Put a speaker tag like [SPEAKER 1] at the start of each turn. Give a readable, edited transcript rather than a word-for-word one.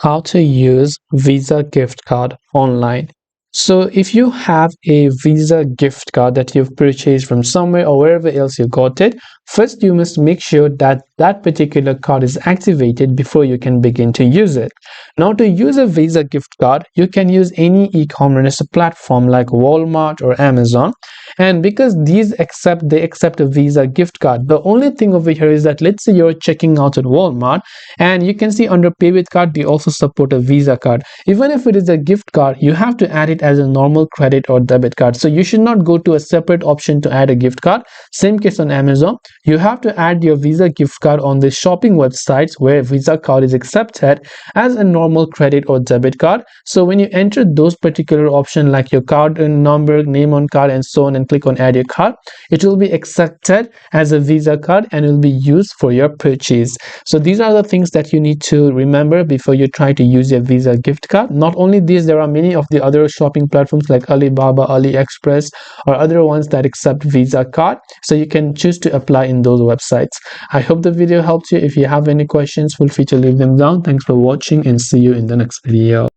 [SPEAKER 1] how to use Visa gift card online. So if you have a Visa gift card that you've purchased from somewhere or wherever else you got it, first you must make sure that that particular card is activated before you can begin to use it. Now, to use a Visa gift card, you can use any e-commerce platform like Walmart or Amazon. And because they accept a Visa gift card, the only thing over here is that let's say you're checking out at Walmart and you can see under pay with card they also support a Visa card. Even if it is a gift card, you have to add it as a normal credit or debit card. So you should not go to a separate option to add a gift card. Same case on Amazon. You have to add your Visa gift card on the shopping websites where Visa card is accepted as a normal credit or debit card. So when you enter those particular options like your card and number, name on card and so on, and click on add your card, it will be accepted as a Visa card and will be used for your purchase. So these are the things that you need to remember before you try to use your Visa gift card. Not only these, there are many of the other shopping platforms like Alibaba, AliExpress, or other ones that accept Visa card. So you can choose to apply in those websites. I hope the video helped you. If you have any questions, feel free to leave them down. Thanks for watching and see you in the next video.